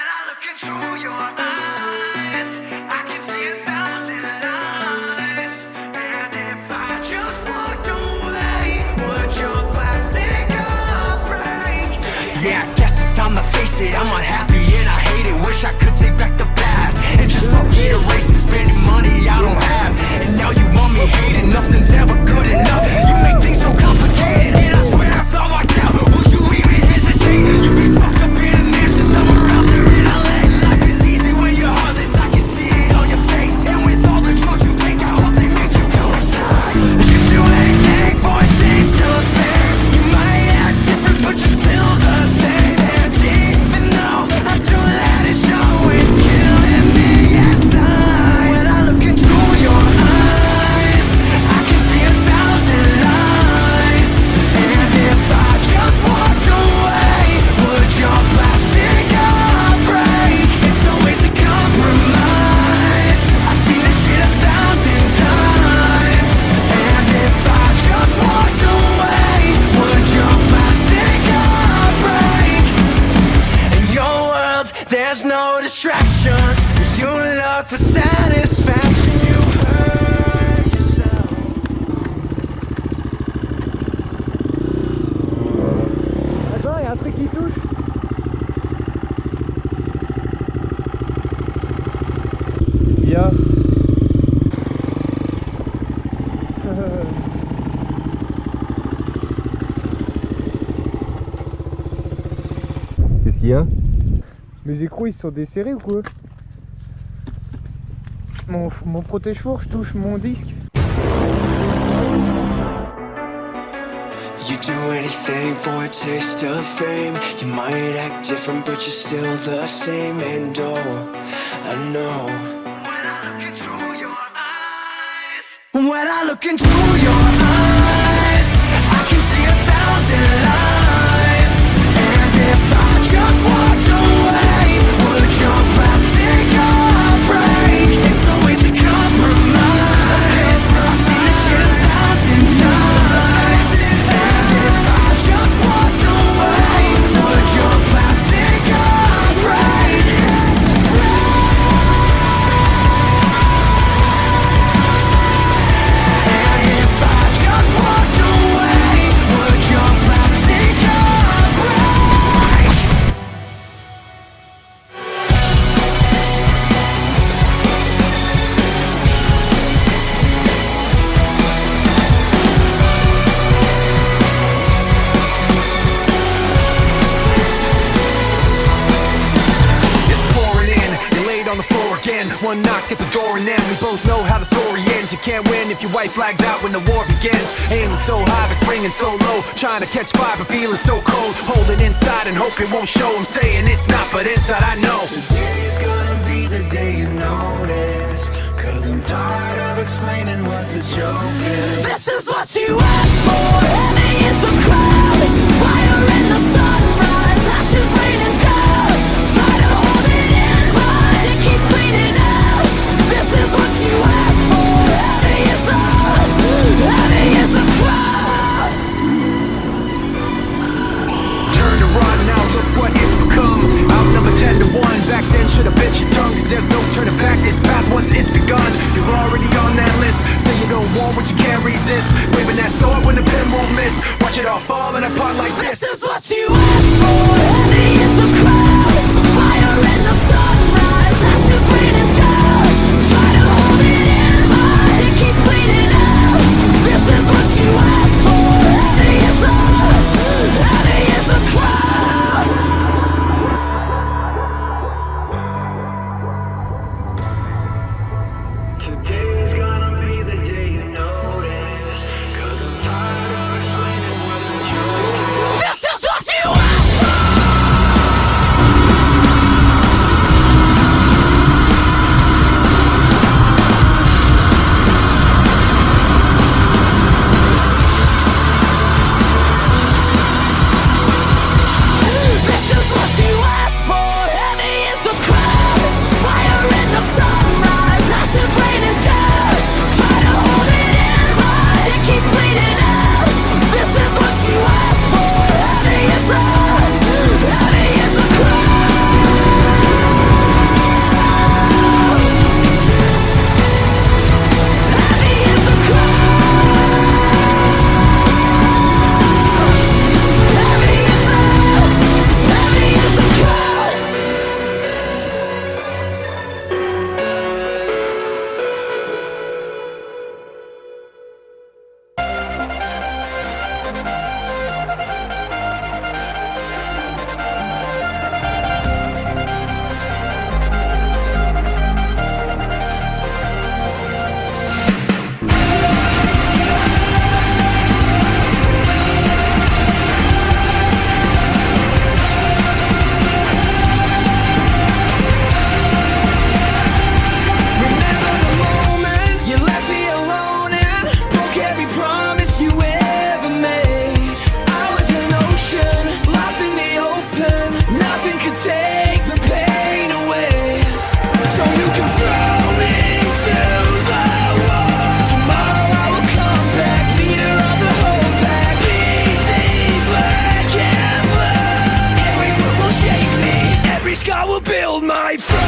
I look into your eyes, I can see 1,000 lies. And if I just walked away, would your plastic heart break? Yeah, I guess it's time to face it. I'm unhappy and I hate it. Wish I could take back the past and just fucking erase it. Spending money I don't have, and now you want me hating. Nothing's ever good enough. You make things so complicated, and I swear if I walked out, would you even hesitate? You'd be fucked up in a mansion somewhere out there in LA. Life is easy when you're heartless. I can see it on your face, and with all the drugs you take, I hope they make you go inside. You do anything for a taste of fame. You might act different, but you're still the same. And even though I don't let it show, it's killing me inside. When I look into your eyes, I can see 1,000 lies. And if I just walked away, would your plastic heart break? It's always a compromise. I've seen this shit 1,000 times. And if I just walked away, would your plastic heart break? In your world, there's no distractions. You look for satisfaction. You hurt yourself. Attends, y'a un truc qui touche. Qu'est-ce qu'il y a? Qu'est-ce qu'il y a? Mes écrous ils sont desserrés ou quoi? Mon protège-fourche touche mon disque. You do anything for a taste of fame. You might act different, but you're still the same. And oh, I know. When I look into your eyes, When I look into your eyes, I can see 1,000 lies. And if I just walked away, would your plastic heart break? It's always a compromise. I've seen this shit 1,000 times. And if I just walked away, would your plastic heart break? And if I just walked away, would your plastic heart break? It's pouring in, you're laid on the floor again. One knock at the door and then we both know how the story ends. You can't win if your white flag's out when the war begins. Aiming so high but swinging so low, trying to catch fire but feeling so cold. Holding inside and hope it won't show. I'm saying it's not, but inside I know. Today's gonna be the day you notice, 'cause I'm tired of explaining what the joke is. This is what you asked for. Heavy is the crowd, fire in the sunrise, ashes raining down. Try to hold it in, but it keeps bleeding out. This is what you asked for. Heavy is the crowd. Turn to run, now look what it's become. Outnumbered 10 to 1, back then should've bit your tongue, 'cause there's no turning back. This path once it's begun, you're already on that list. Say you don't want what you can't resist, waving that sword when the pen won't miss. Watch it all fall build my throne.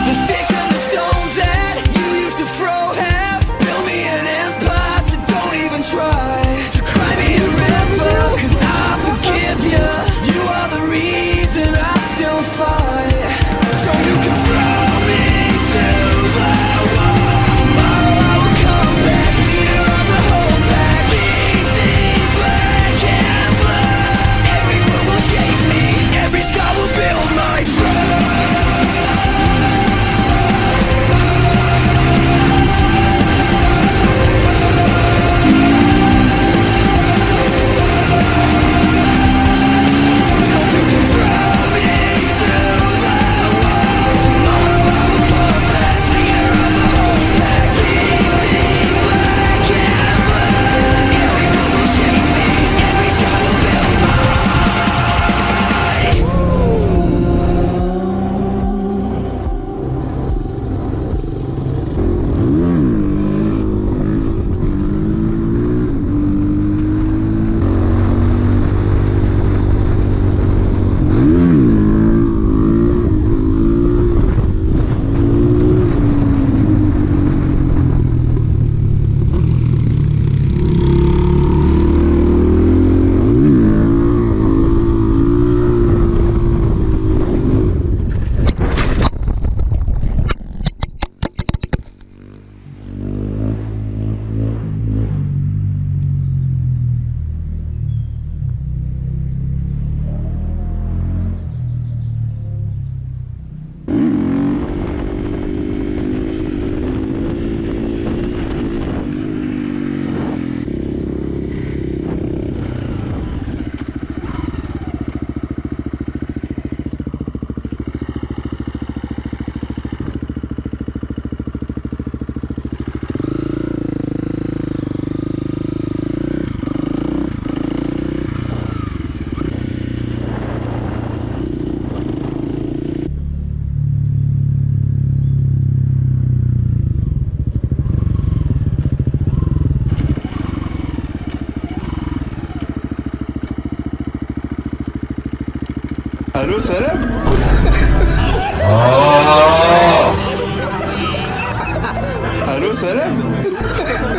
The sticks and the stones that you used to throw have built me an empire, so don't even try to cry me a river, 'cause I forgive you. You are the reason I still fight. So you can throw me to the wall. Tomorrow I will come back, leader of the whole pack. Beat me black and blue. Every word will shape me, every scar will build my throne. Allô, salam. Allô, salam.